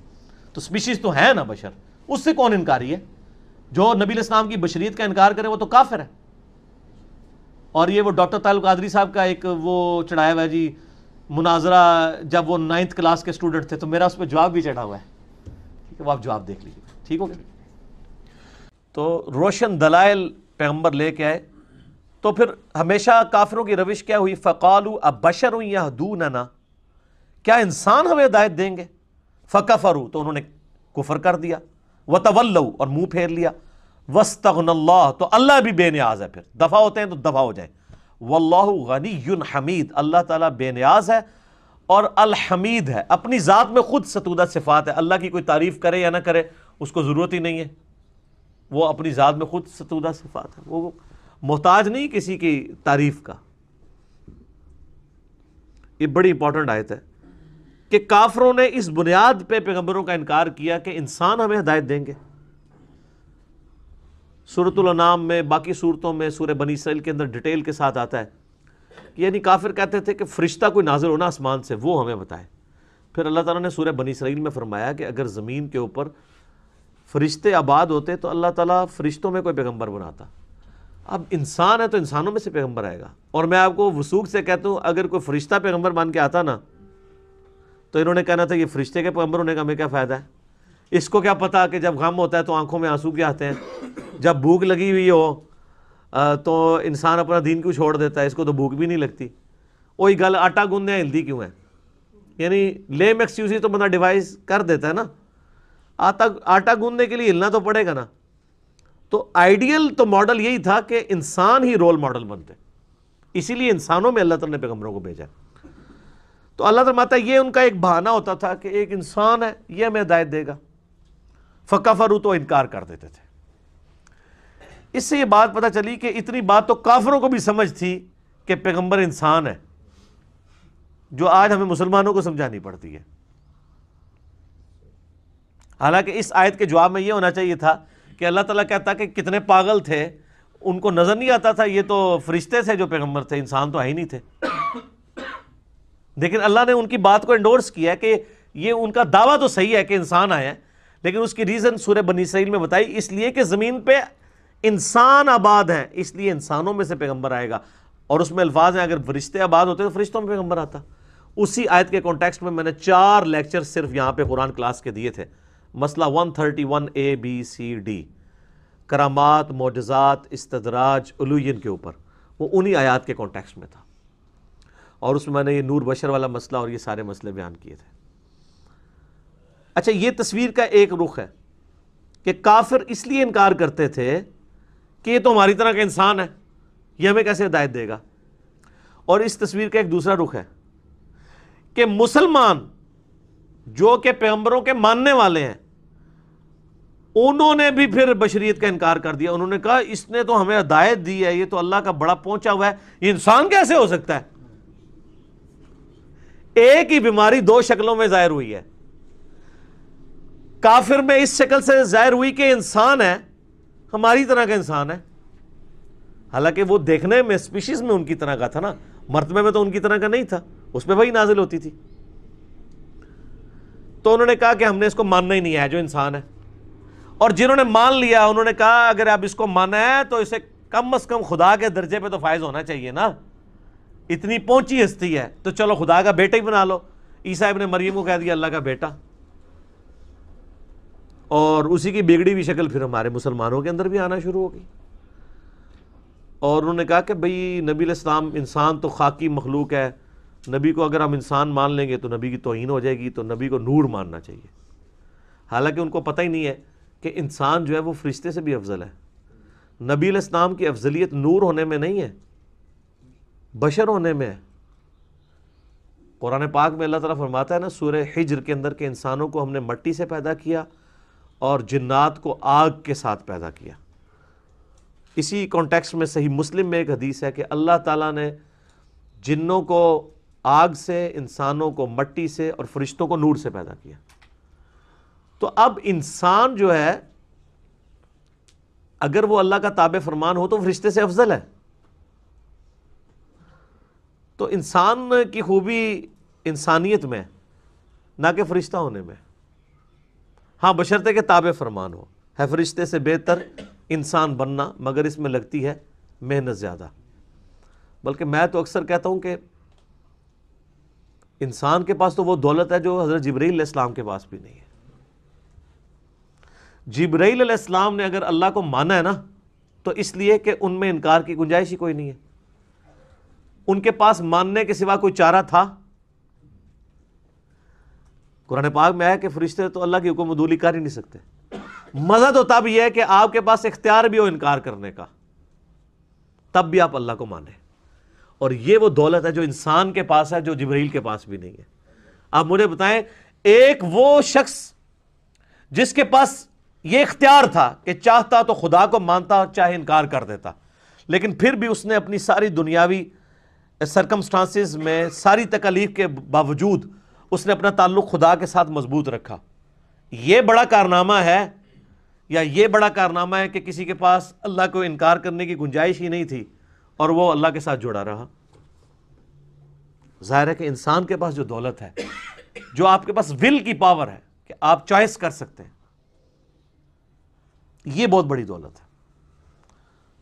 S8: تو سپیشیز تو ہے نا بشر, اس سے کون انکاری ہے؟ جو نبی علیہ السلام کی بشریت کا انکار کرے وہ تو کافر ہے. اور یہ وہ ڈاکٹر طارق قادری صاحب کا ایک وہ چڑھایا ہوا ہے جی مناظرہ, جب وہ 9th کلاس کے اسٹوڈنٹ تھے, تو میرا اس پہ جواب بھی چڑھا ہوا ہے, ٹھیک ہے, وہ آپ جواب دیکھ لیجیے, ٹھیک ہو گیا. تو روشن دلائل پیغمبر لے کے آئے. تو پھر ہمیشہ کافروں کی روش کیا ہوئی؟ فقالوا ابشر یہدوننا, کیا انسان ہمیں ہدایت دیں گے؟ فکفروا, تو انہوں نے کفر کر دیا. وتولوا, اور منہ پھیر لیا. واستغنى اللہ, تو اللہ بھی بے نیاز ہے. پھر دفع ہوتے ہیں تو دفع ہو جائیں. واللہ غنی حمید, اللہ تعالیٰ بے نیاز ہے اور الحمید ہے, اپنی ذات میں خود ستودہ صفات ہے. اللہ کی کوئی تعریف کرے یا نہ کرے اس کو ضرورت ہی نہیں ہے, وہ اپنی ذات میں خود ستودہ صفات ہے, وہ محتاج نہیں کسی کی تعریف کا. یہ بڑی امپورٹنٹ آیت ہے کہ کافروں نے اس بنیاد پہ پیغمبروں کا انکار کیا کہ انسان ہمیں ہدایت دیں گے. سورۃ الانعام میں, باقی صورتوں میں, سورہ بنی اسرائیل کے اندر ڈیٹیل کے ساتھ آتا ہے. یعنی کافر کہتے تھے کہ فرشتہ کوئی نازل ہونا آسمان سے, وہ ہمیں بتائے. پھر اللہ تعالیٰ نے سورہ بنی اسرائیل میں فرمایا کہ اگر زمین کے اوپر فرشتے آباد ہوتے تو اللہ تعالیٰ فرشتوں میں کوئی پیغمبر بناتا. اب انسان ہے تو انسانوں میں سے پیغمبر آئے گا. اور میں آپ کو وثوق سے کہتا ہوں اگر کوئی فرشتہ پیغمبر مان کے آتا نا تو انہوں نے کہنا تھا یہ فرشتے کے پیغمبر ہونے کا ہمیں کیا فائدہ ہے, اس کو کیا پتا کہ جب غم ہوتا ہے تو آنکھوں میں آنسو کیا آتے ہیں, جب بھوک لگی ہوئی ہو تو انسان اپنا دین کیوں چھوڑ دیتا ہے, اس کو تو بھوک بھی نہیں لگتی. وہی گل آٹا گوندنے ہلدی کیوں ہے, یعنی لیم ایکسکیوز ہی تو بندہ ڈیوائز کر دیتا ہے نا, آٹا گوندنے کے لیے ہلنا تو پڑے گا نا. تو آئیڈیل تو ماڈل یہی تھا کہ انسان ہی رول ماڈل بنتے, اسی لیے انسانوں میں اللہ تعالیٰ نے پیغمبروں کو بھیجا. تو اللہ تعالیٰ فرماتا ہے یہ ان کا ایک بہانہ ہوتا تھا کہ ایک انسان ہے یہ ہمیں ہدایت دے گا, فکفروا تو انکار کر دیتے تھے. اس سے یہ بات پتہ چلی کہ اتنی بات تو کافروں کو بھی سمجھ تھی کہ پیغمبر انسان ہے, جو آج ہمیں مسلمانوں کو سمجھانی پڑتی ہے. حالانکہ اس آیت کے جواب میں یہ ہونا چاہیے تھا کہ اللہ تعالیٰ کہتا کہ کتنے پاگل تھے, ان کو نظر نہیں آتا تھا یہ تو فرشتے تھے جو پیغمبر تھے, انسان تو ہے ہی نہیں تھے. لیکن اللہ نے ان کی بات کو انڈورس کیا کہ یہ ان کا دعویٰ تو صحیح ہے کہ انسان آئے ہیں, لیکن اس کی ریزن سورہ بنی اسرائیل میں بتائی, اس لیے کہ زمین پہ انسان آباد ہیں اس لیے انسانوں میں سے پیغمبر آئے گا. اور اس میں الفاظ ہیں اگر فرشتے آباد ہوتے تو فرشتوں میں پیغمبر آتا. اسی آیت کے کانٹیکسٹ میں نے 4 لیکچر صرف یہاں پہ قرآن کلاس کے دیے تھے. مسئلہ 131 ABCD, کرامات, معجزات, استدراج, علوین کے اوپر, وہ انہی آیات کے کانٹیکسٹ میں تھا. اور اس میں میں نے یہ نور بشر والا مسئلہ اور یہ سارے مسئلے بیان کیے تھے. اچھا, یہ تصویر کا ایک رخ ہے کہ کافر اس لیے انکار کرتے تھے کہ یہ تو ہماری طرح کا انسان ہے, یہ ہمیں کیسے ہدایت دے گا. اور اس تصویر کا ایک دوسرا رخ ہے کہ مسلمان جو کہ پیغمبروں کے ماننے والے ہیں انہوں نے بھی پھر بشریت کا انکار کر دیا. انہوں نے کہا اس نے تو ہمیں ہدایت دی ہے, یہ تو اللہ کا بڑا پہنچا ہوا ہے, یہ انسان کیسے ہو سکتا ہے. ایک ہی بیماری 2 شکلوں میں ظاہر ہوئی ہے. کافر میں اس شکل سے ظاہر ہوئی کہ انسان ہے, ہماری طرح کا انسان ہے, حالانکہ وہ دیکھنے میں اسپیشیز میں ان کی طرح کا تھا نا, مرتبے میں تو ان کی طرح کا نہیں تھا, اس پہ وہی نازل ہوتی تھی. تو انہوں نے کہا کہ ہم نے اس کو ماننا ہی نہیں ہے جو انسان ہے. اور جنہوں نے مان لیا انہوں نے کہا اگر آپ اس کو مانا ہے تو اسے کم از کم خدا کے درجے پہ تو فائز ہونا چاہیے نا, اتنی پہنچی ہستی ہے تو چلو خدا کا بیٹا ہی بنا لو. عیسیٰ ابن مریم کو کہہ دیا اللہ کا بیٹا, اور اسی کی بگڑی ہوئی شکل پھر ہمارے مسلمانوں کے اندر بھی آنا شروع ہو گئی. اور انہوں نے کہا کہ بھئی نبی علیہ السلام انسان تو خاکی مخلوق ہے, نبی کو اگر ہم انسان مان لیں گے تو نبی کی توہین ہو جائے گی, تو نبی کو نور ماننا چاہیے. حالانکہ ان کو پتہ ہی نہیں ہے کہ انسان جو ہے وہ فرشتے سے بھی افضل ہے. نبی علیہ السلام کی افضلیت نور ہونے میں نہیں ہے, بشر ہونے میں ہے. قرآن پاک میں اللہ تعالیٰ فرماتا ہے نا سورہ حجر کے اندر کہ انسانوں کو ہم نے مٹی سے پیدا کیا اور جنات کو آگ کے ساتھ پیدا کیا. اسی کانٹیکسٹ میں صحیح مسلم میں ایک حدیث ہے کہ اللہ تعالیٰ نے جنوں کو آگ سے, انسانوں کو مٹی سے اور فرشتوں کو نور سے پیدا کیا. تو اب انسان جو ہے اگر وہ اللہ کا تابع فرمان ہو تو فرشتے سے افضل ہے. تو انسان کی خوبی انسانیت میں نہ کہ فرشتہ ہونے میں. ہاں بشرطے کہ تابع فرمان ہو, ہے فرشتے سے بہتر انسان بننا, مگر اس میں لگتی ہے محنت زیادہ. بلکہ میں تو اکثر کہتا ہوں کہ انسان کے پاس تو وہ دولت ہے جو حضرت جبرائیل علیہ السلام کے پاس بھی نہیں ہے. جبرائیل علیہ السلام نے اگر اللہ کو مانا ہے نا تو اس لیے کہ ان میں انکار کی گنجائش ہی کوئی نہیں ہے. ان کے پاس ماننے کے سوا کوئی چارہ تھا؟ قرآن پاک میں ہے کہ فرشتے تو اللہ کی حکم عدولی کر ہی نہیں سکتے. مزہ تو تب یہ ہے کہ آپ کے پاس اختیار بھی ہو انکار کرنے کا, تب بھی آپ اللہ کو مانیں. اور یہ وہ دولت ہے جو انسان کے پاس ہے, جو جبرائیل کے پاس بھی نہیں ہے. آپ مجھے بتائیں, ایک وہ شخص جس کے پاس یہ اختیار تھا کہ چاہتا تو خدا کو مانتا, چاہے انکار کر دیتا, لیکن پھر بھی اس نے اپنی ساری دنیاوی سرکمسٹانسز میں ساری تکالیف کے باوجود اس نے اپنا تعلق خدا کے ساتھ مضبوط رکھا. یہ بڑا کارنامہ ہے, یا یہ بڑا کارنامہ ہے کہ کسی کے پاس اللہ کو انکار کرنے کی گنجائش ہی نہیں تھی اور وہ اللہ کے ساتھ جڑا رہا. ظاہر ہے کہ انسان کے پاس جو دولت ہے, جو آپ کے پاس ول کی پاور ہے کہ آپ چوائس کر سکتے ہیں, یہ بہت بڑی دولت ہے.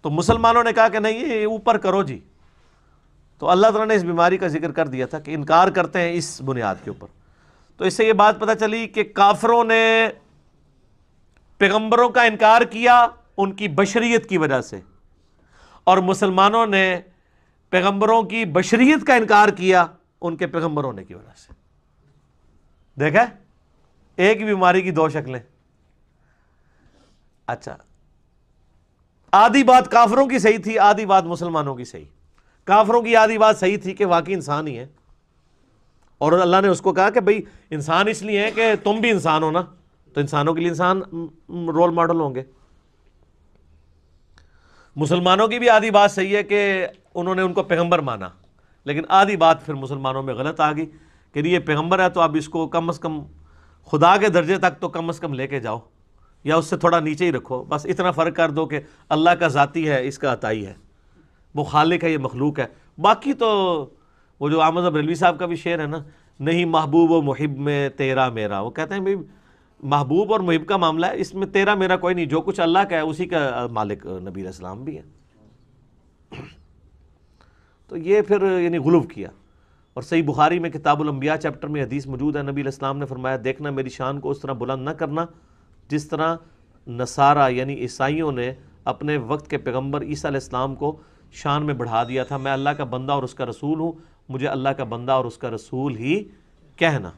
S8: تو مسلمانوں نے کہا کہ نہیں یہ اوپر کرو جی. تو اللہ تعالیٰ نے اس بیماری کا ذکر کر دیا تھا کہ انکار کرتے ہیں اس بنیاد کے اوپر. تو اس سے یہ بات پتہ چلی کہ کافروں نے پیغمبروں کا انکار کیا ان کی بشریت کی وجہ سے، اور مسلمانوں نے پیغمبروں کی بشریت کا انکار کیا ان کے پیغمبر ہونے کی وجہ سے. دیکھا ایک ہی بیماری کی دو شکلیں. اچھا، آدھی بات کافروں کی صحیح تھی، آدھی بات مسلمانوں کی صحیح. کافروں کی آدھی بات صحیح تھی کہ واقعی انسان ہی ہے، اور اللہ نے اس کو کہا کہ بھئی انسان اس لیے ہے کہ تم بھی انسان ہو نا، تو انسانوں کے لیے انسان رول ماڈل ہوں گے. مسلمانوں کی بھی آدھی بات صحیح ہے کہ انہوں نے ان کو پیغمبر مانا، لیکن آدھی بات پھر مسلمانوں میں غلط آ گئی کہ یہ پیغمبر ہے تو اب اس کو کم از کم خدا کے درجے تک تو کم از کم لے کے جاؤ، یا اس سے تھوڑا نیچے ہی رکھو، بس اتنا فرق کر دو کہ اللہ کا ذاتی ہے، اس کا عطائی ہے، وہ خالق ہے، یہ مخلوق ہے. باقی تو وہ جو احمد بریلوی صاحب کا بھی شعر ہے نا، نہیں محبوب و محب میں تیرا میرا، وہ کہتے ہیں بھئی محبوب اور محب کا معاملہ ہے، اس میں تیرا میرا کوئی نہیں، جو کچھ اللہ کا ہے اسی کا مالک نبی علیہ السلام بھی ہے. تو یہ پھر یعنی غلو کیا. اور صحیح بخاری میں کتاب الانبیاء چیپٹر میں حدیث موجود ہے، نبی علیہ السلام نے فرمایا دیکھنا میری شان کو اس طرح بلند نہ کرنا جس طرح نصارہ یعنی عیسائیوں نے اپنے وقت کے پیغمبر عیسیٰ علیہ السلام کو شان میں بڑھا دیا تھا. میں اللہ کا بندہ اور اس کا رسول ہوں، مجھے اللہ کا بندہ اور اس کا رسول ہی کہنا.